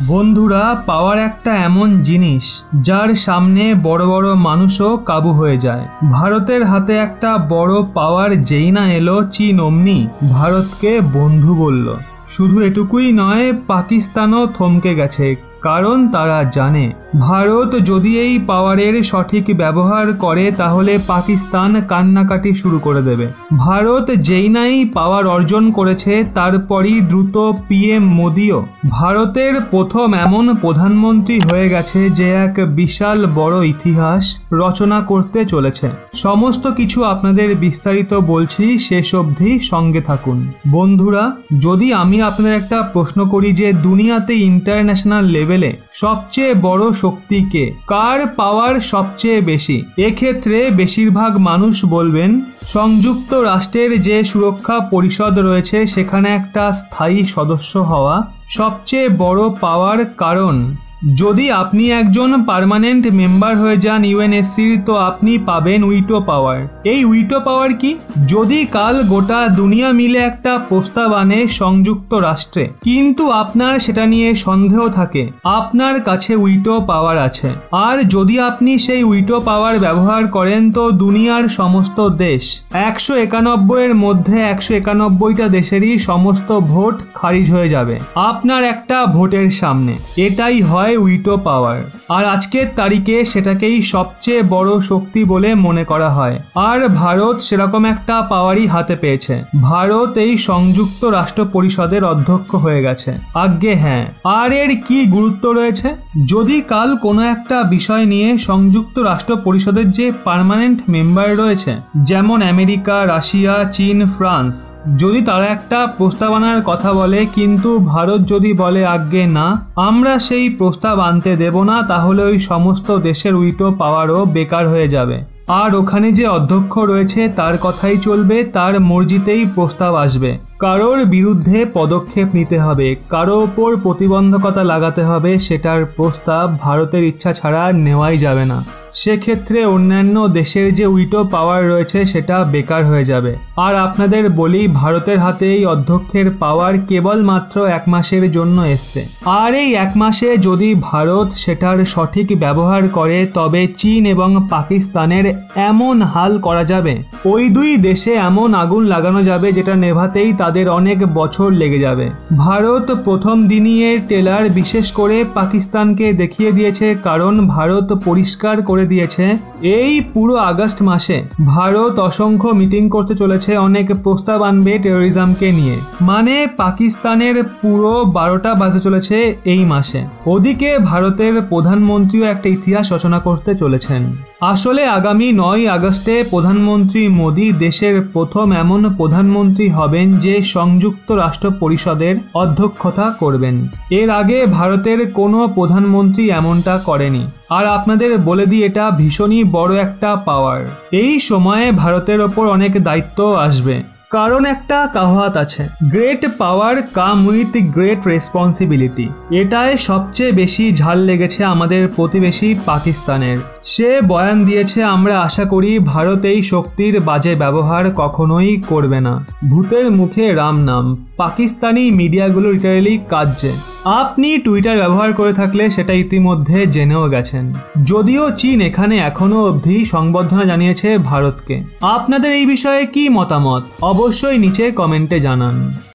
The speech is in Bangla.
বন্ধুরা, পাওয়ার একটা এমন জিনিস যার সামনে বড় বড় মানুষও কাবু হয়ে যায়। ভারতের হাতে একটা বড় পাওয়ার যেই না এলো, চীন অমনি ভারতকে বন্ধু বলল। শুধু এটুকুই নয়, পাকিস্তানও থমকে গেছে, কারণ তারা জানে ভারত যদি এই পাওয়ারের সঠিক ব্যবহার করে তাহলে পাকিস্তান কান্নাকাটি শুরু করে দেবে। ভারত যেই নাই পাওয়ার অর্জন করেছে, তারপরই দ্রুত পিএম মোদিও ভারতের প্রথম এমন প্রধানমন্ত্রী হয়ে গেছে যে এক বিশাল বড় ইতিহাস রচনা করতে চলেছে। সমস্ত কিছু আপনাদের বিস্তারিত বলছি, শেষ অবধি সঙ্গে থাকুন। বন্ধুরা, যদি আমি আপনাদের একটা প্রশ্ন করি যে দুনিয়াতে ইন্টারন্যাশনাল লেভেলে সবচেয়ে বড় শক্তি কে, কার পাওয়ার সবচেয়ে বেশি, এক্ষেত্রে বেশিরভাগ মানুষ বলবেন সংযুক্ত রাষ্ট্রের যে সুরক্ষা পরিষদ রয়েছে সেখানে একটা স্থায়ী সদস্য হওয়া সবচেয়ে বড় পাওয়ার। কারণ যদি আপনি একজন পার্মানেন্ট মেম্বার হয়ে যান ইউএনএসসির, তো আপনি পাবেন উইটো পাওয়ার। এই উইটো পাওয়ার কি? যদি কাল গোটা দুনিয়া মিলে একটা প্রস্তাব আনে সংযুক্ত রাষ্ট্রে, কিন্তু আপনার সেটা নিয়ে সন্দেহ থাকে, আপনার কাছে উইটো পাওয়ার আছে। আর যদি আপনি সেই উইটো পাওয়ার ব্যবহার করেন, তো দুনিয়ার সমস্ত দেশ 191 এর মধ্যে 191টা দেশেরই সমস্ত ভোট খারিজ হয়ে যাবে আপনার একটা ভোটের সামনে। এটাই হয় উইটো পাওয়ার। আর আজকের তারিখে সেটাকেই সবচেয়ে বড় শক্তি বলে মনে করা হয়। আর ভারত সেরকম একটা পাওয়ারই হাতে পেয়েছে। ভারত এই সংযুক্ত রাষ্ট্র পরিষদের অধ্যক্ষ হয়ে গেছে। আজ্ঞে হ্যাঁ। আর এর কি গুরুত্ব রয়েছে? যদি কাল কোনো একটা বিষয় নিয়ে সংযুক্ত রাষ্ট্র পরিষদের যে পার্মানেন্ট মেম্বার রয়েছে, যেমন আমেরিকা, রাশিয়া, চীন, ফ্রান্স, যদি তারা একটা প্রস্তাব আনার কথা বলে, কিন্তু ভারত যদি বলে আজ্ঞে না, আমরা সেই প্রস্তাব আনতে দেব না, তাহলে ওই সমস্ত দেশের উইটো পাওয়ারও বেকার হয়ে যাবে। আর ওখানে যে অধ্যক্ষ রয়েছে তার কথাই চলবে, তার মর্জিতেই প্রস্তাব আসবে। কারোর বিরুদ্ধে পদক্ষেপ নিতে হবে, কারো ওপর প্রতিবন্ধকতা লাগাতে হবে, সেটার প্রস্তাব ভারতের ইচ্ছা ছাড়া নেওয়াই যাবে না। সেক্ষেত্রে অন্যান্য দেশের যে উইটো পাওয়ার রয়েছে সেটা বেকার হয়ে যাবে। আর আপনাদের বলি, ভারতের হাতে এই অধ্যক্ষের পাওয়ার কেবলমাত্র 1 মাসের জন্য এসছে। আর এই 1 মাসে যদি ভারত সেটার সঠিক ব্যবহার করে, তবে চীন এবং পাকিস্তানের এমন হাল করা যাবে, ওই দুই দেশে এমন আগুন লাগানো যাবে যেটা নেভাতেই তাদের অনেক বছর লেগে যাবে। ভারত প্রথম দিনই এর টেলার বিশেষ করে পাকিস্তানকে দেখিয়ে দিয়েছে, কারণ ভারত পরিষ্কার করে দিয়েছে এই পুরো আগস্ট মাসে ভারত অসংখ্য মিটিং করতে চলেছে, অনেক প্রস্তাব আনবে টেরোরিজমকে নিয়ে। মানে পাকিস্তানের পুরো 12টা বাজতে চলেছে এই মাসে। ওদিকে ভারতের প্রধানমন্ত্রীও একটা ইতিহাস রচনা করতে চলেছেন। আসলে আগামী 9 আগস্টে প্রধানমন্ত্রী মোদি দেশের প্রথম এমন প্রধানমন্ত্রী হবেন যে সংযুক্ত রাষ্ট্র পরিষদের অধ্যক্ষতা করবেন। এর আগে ভারতের কোনো প্রধানমন্ত্রী এমনটা করেনি। আর আপনাদের বলে দিই, এটা ভীষণই বড় একটা পাওয়ার। এই সময়ে ভারতের ওপর অনেক দায়িত্ব আসবে, কারণ একটা কাহাওয়াত আছে, great power come with great responsibility. এটায় সবচেয়ে বেশি ঝাল লেগেছে আমাদের প্রতিবেশী পাকিস্তানের। সে বয়ান দিয়েছে, আমরা আশা করি ভারত এই শক্তির বাজে ব্যবহার কখনোই করবে না। ভূতের মুখে রাম নাম। পাকিস্তানি মিডিয়াগুলো লিটারেলি কাঁদছে। আপনি টুইটার ব্যবহার করে থাকলে সেটা ইতিমধ্যে জেনেও গেছেন। যদিও চীন এখানে এখনো অবধি সংবর্ধনা জানিয়েছে ভারতকে। আপনাদের এই বিষয়ে কি মতামত অবশ্যই নিচে কমেন্টে জানান।